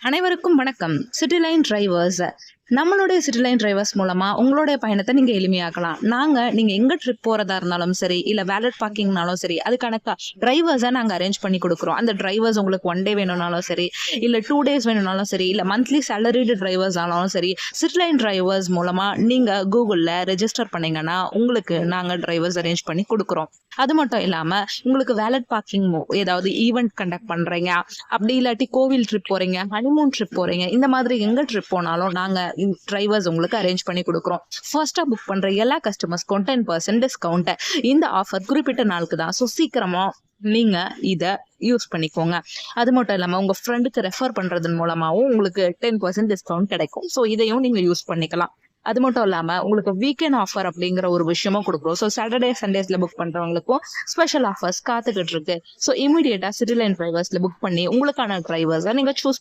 அனைவருக்கும் வணக்கம். City line drivers நம்மளுடைய சிட்டி லைன் டிரைவர்ஸ் மூலமா உங்களுடைய பயணத்தை நீங்க எளிமையாக்கலாம். நீங்க எங்க ட்ரிப் போறதா இருந்தாலும் சரி, இல்ல வேலட் பார்க்கிங்னாலும் சரி, அதுக்கான டிரைவர்ஸை நாங்க அரேஞ்ச் பண்ணி கொடுக்குறோம். அந்த டிரைவர்ஸ் உங்களுக்கு 1 டே வேணும்னாலும் சரி, இல்ல 2 டேஸ் வேணும்னாலும் சரி, இல்ல மந்த்லி சேலரிடு டிரைவர்ஸ் ஆனாலும் சரி, சிட்டி லைன் டிரைவர்ஸ் மூலமா நீங்க கூகுள்ல ரெஜிஸ்டர் பண்ணீங்கன்னா உங்களுக்கு நாங்க டிரைவர்ஸ் அரேஞ்ச் பண்ணி கொடுக்குறோம். அது மட்டும் இல்லாம உங்களுக்கு வேலட் பார்க்கிங் ஏதாவது ஈவெண்ட் கண்டக்ட் பண்றீங்க, அப்படி இல்லாட்டி கோவில் ட்ரிப் போறீங்க, ஹனிமூன் ட்ரிப் போறீங்க, இந்த மாதிரி எங்க ட்ரிப் போனாலும் நாங்க டிரைவர்ஸ் உங்களுக்கு அரேஞ்ச் பண்ணி கொடுக்குறோம். ஃபர்ஸ்டா புக் பண்ற எல்லா கஸ்டமர்ஸ்க்கும் 10% டிஸ்கவுண்ட். இந்த ஆஃபர் குறிப்பிட்ட நாளுக்கு தான். ஸோ சீக்கிரமா நீங்க இத யூஸ் பண்ணிக்கோங்க. அது மட்டும் இல்லாம உங்க ஃப்ரெண்டுக்கு ரெஃபர் பண்றதன் மூலமாவும் உங்களுக்கு 10% டிஸ்கவுண்ட் கிடைக்கும். ஸோ இதையும் நீங்க யூஸ் பண்ணிக்கலாம். அது மட்டும் இல்லாம உங்களுக்கு வீக்கெண்ட் ஆஃபர் அப்படிங்கிற ஒரு விஷயமும் கொடுக்குறோம். ஸோ சாட்டர்டே சண்டேஸ்ல புக் பண்றவங்களுக்கும் ஸ்பெஷல் ஆஃபர்ஸ் காத்துக்கிட்டு இருக்கு. ஸோ இமீடியட்டா சிட்டி லைன் டிரைவர்ஸ்ல புக் பண்ணி உங்களுக்கான டிரைவர்ஸை நீங்க சூஸ்